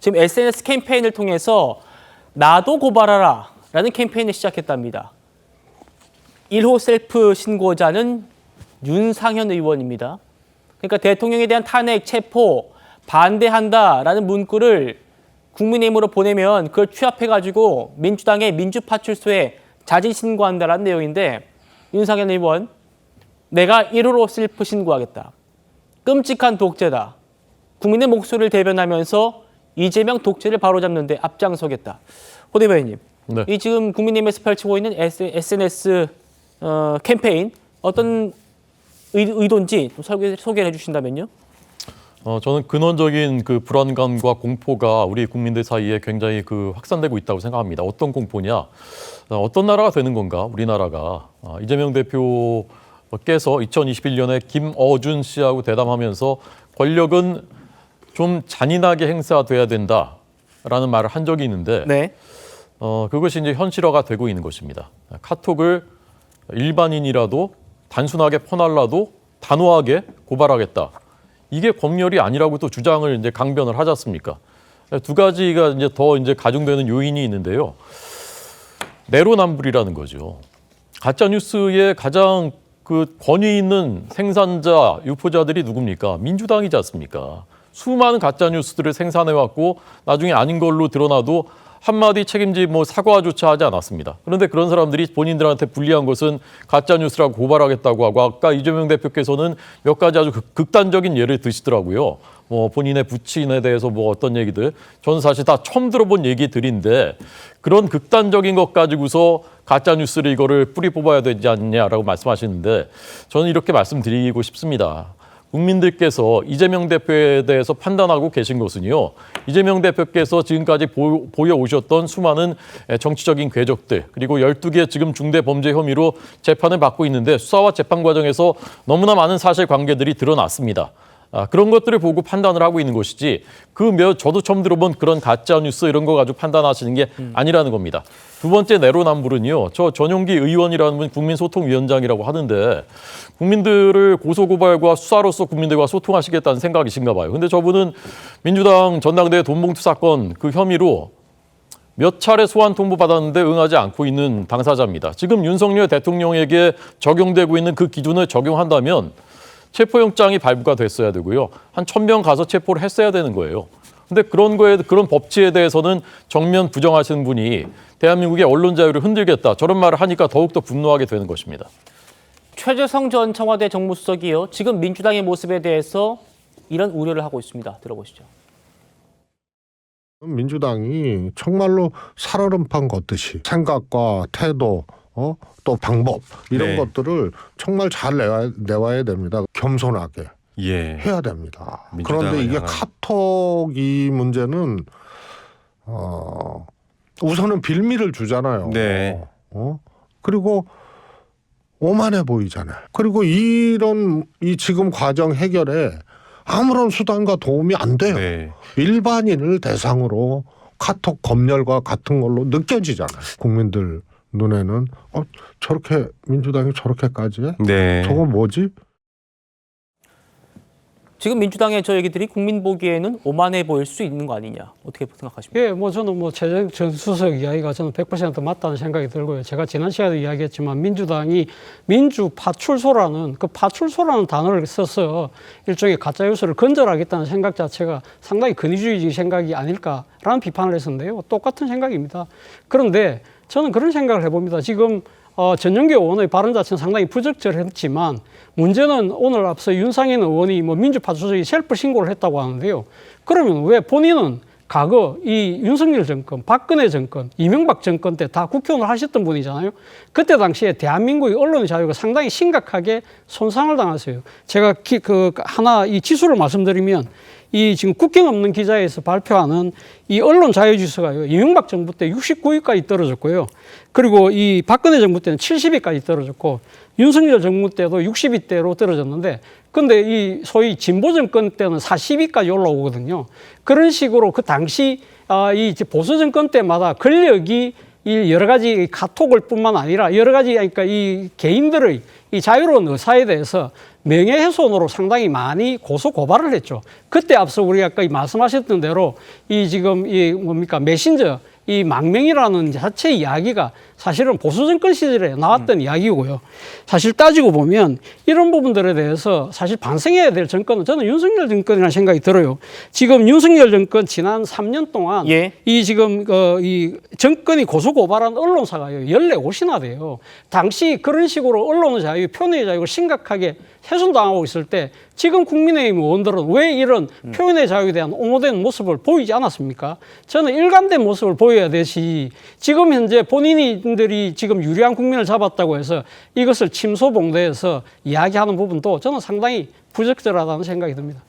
지금 SNS 캠페인을 통해서 나도 고발하라 라는 캠페인을 시작했답니다. 1호 셀프 신고자는 윤상현 의원입니다. 그러니까 대통령에 대한 탄핵, 체포, 반대한다라는 문구를 국민의힘으로 보내면 그걸 취합해가지고 민주당의 민주파출소에 자진 신고한다라는 내용인데 윤상현 의원, 내가 1호로 셀프 신고하겠다. 끔찍한 독재다. 국민의 목소리를 대변하면서 이재명 독재를 바로잡는 데 앞장서겠다. 호 대변인님, 네. 이 지금 국민의힘에서 펼치고 있는 SNS 캠페인 어떤 의도인지 좀 소개를 해주신다면요. 저는 근원적인 그 불안감과 공포가 우리 국민들 사이에 굉장히 확산되고 있다고 생각합니다. 어떤 공포냐? 어떤 나라가 되는 건가? 우리나라가. 이재명 대표께서 2021년에 김어준 씨하고 대담하면서 권력은 좀 잔인하게 행사돼야 된다라는 말을 한 적이 있는데 네. 그것이 이제 현실화가 되고 있는 것입니다. 카톡을 일반인이라도 단순하게 퍼날라도 단호하게 고발하겠다. 이게 검열이 아니라고 또 주장을 이제 강변을 하지 않습니까? 두 가지가 이제 더 이제 가중되는 요인이 있는데요. 내로남불이라는 거죠. 가짜 뉴스의 가장 권위 있는 생산자, 유포자들이 누굽니까? 민주당이지 않습니까? 수많은 가짜 뉴스들을 생산해 왔고 나중에 아닌 걸로 드러나도 한마디 책임지 사과조차 하지 않았습니다. 그런데 그런 사람들이 본인들한테 불리한 것은 가짜 뉴스라고 고발하겠다고 하고 아까 이재명 대표께서는 몇 가지 아주 극단적인 예를 드시더라고요. 본인의 부친에 대해서 어떤 얘기들 저는 사실 다 처음 들어본 얘기들인데 그런 극단적인 것 가지고서 가짜 뉴스를 이거를 뿌리 뽑아야 되지 않냐라고 말씀하시는데 저는 이렇게 말씀드리고 싶습니다. 국민들께서 이재명 대표에 대해서 판단하고 계신 것은요. 이재명 대표께서 지금까지 보여오셨던 수많은 정치적인 궤적들 그리고 12개 지금 중대범죄 혐의로 재판을 받고 있는데 수사와 재판 과정에서 너무나 많은 사실관계들이 드러났습니다. 그런 것들을 보고 판단을 하고 있는 것이지 저도 처음 들어본 그런 가짜 뉴스 이런 거 가지고 판단하시는 게 아니라는 겁니다. 두 번째 내로남불은요. 저 전용기 의원이라는 분 국민소통위원장이라고 하는데 국민들을 고소고발과 수사로서 국민들과 소통하시겠다는 생각이신가 봐요. 근데 저분은 민주당 전당대회 돈봉투 사건 그 혐의로 몇 차례 소환 통보 받았는데 응하지 않고 있는 당사자입니다. 지금 윤석열 대통령에게 적용되고 있는 그 기준을 적용한다면 체포영장이 발부가 됐어야 되고요. 한 1,000명 가서 체포를 했어야 되는 거예요. 근데 그런 법치에 대해서는 정면 부정하시는 분이 대한민국의 언론 자유를 흔들겠다. 저런 말을 하니까 더욱더 분노하게 되는 것입니다. 최재성 전 청와대 정무수석이요. 지금 민주당의 모습에 대해서 이런 우려를 하고 있습니다. 들어보시죠. 민주당이 정말로 살얼음판 걷듯이 생각과 태도 또 방법 이런 것들을 정말 잘 내와야 됩니다. 겸손하게 해야 됩니다. 그런데 이게 카톡 이 문제는 우선은 빌미를 주잖아요. 네. 그리고 오만해 보이잖아요. 그리고 이 지금 과정 해결에 아무런 수단과 도움이 안 돼요. 네. 일반인을 대상으로 카톡 검열과 같은 걸로 느껴지잖아요. 국민들 눈에는 저렇게 민주당이 저렇게까지 해? 네. 저거 뭐지? 지금 민주당의 저 얘기들이 국민 보기에는 오만해 보일 수 있는 거 아니냐. 어떻게 생각하십니까? 예, 저는 최재성 전 수석 이야기가 저는 100% 맞다는 생각이 들고요. 제가 지난 시간에도 이야기했지만 민주당이 민주파출소라는 파출소라는 단어를 써서 일종의 가짜뉴스를 건절하겠다는 생각 자체가 상당히 근위주의 생각이 아닐까라는 비판을 했었는데요. 똑같은 생각입니다. 그런데 저는 그런 생각을 해봅니다. 지금 전용기 의원의 발언 자체는 상당히 부적절했지만 문제는 오늘 앞서 윤상현 의원이 민주파출소에 셀프 신고를 했다고 하는데요. 그러면 왜 본인은 과거 이 윤석열 정권, 박근혜 정권, 이명박 정권 때 다 국회의원을 하셨던 분이잖아요. 그때 당시에 대한민국의 언론의 자유가 상당히 심각하게 손상을 당했어요. 제가 하나 이 지수를 말씀드리면 이 지금 국경 없는 기자에서 발표하는 이 언론 자유지수가요. 이명박 정부 때 69위까지 떨어졌고요. 그리고 이 박근혜 정부 때는 70위까지 떨어졌고 윤석열 정부 때도 60위대로 떨어졌는데 근데 이 소위 진보 정권 때는 40위까지 올라오거든요. 그런 식으로 그 당시 이 보수 정권 때마다 권력이 이 여러 가지 카톡을 뿐만 아니라 여러 가지 그러니까 이 개인들의 이 자유로운 의사에 대해서 명예훼손으로 상당히 많이 고소 고발을 했죠. 그때 앞서 우리 아까 말씀하셨던 대로 이 지금 이 뭡니까 메신저 이 망명이라는 자체 이야기가 사실은 보수 정권 시절에 나왔던 이야기고요. 사실 따지고 보면 이런 부분들에 대해서 사실 반성해야 될 정권은 저는 윤석열 정권이라는 생각이 들어요. 지금 윤석열 정권 지난 3년 동안 예. 이 지금 이 정권이 고소 고발한 언론사가요 14곳이나 돼요. 당시 그런 식으로 언론의 자유, 표현의 자유를 심각하게 훼손당하고 있을 때 지금 국민의힘 의원들은 왜 이런 표현의 자유에 대한 옹호된 모습을 보이지 않았습니까? 저는 일관된 모습을 보여야 되시 지금 현재 본인들이 지금 유리한 국민을 잡았다고 해서 이것을 침소봉대해서 이야기하는 부분도 저는 상당히 부적절하다는 생각이 듭니다.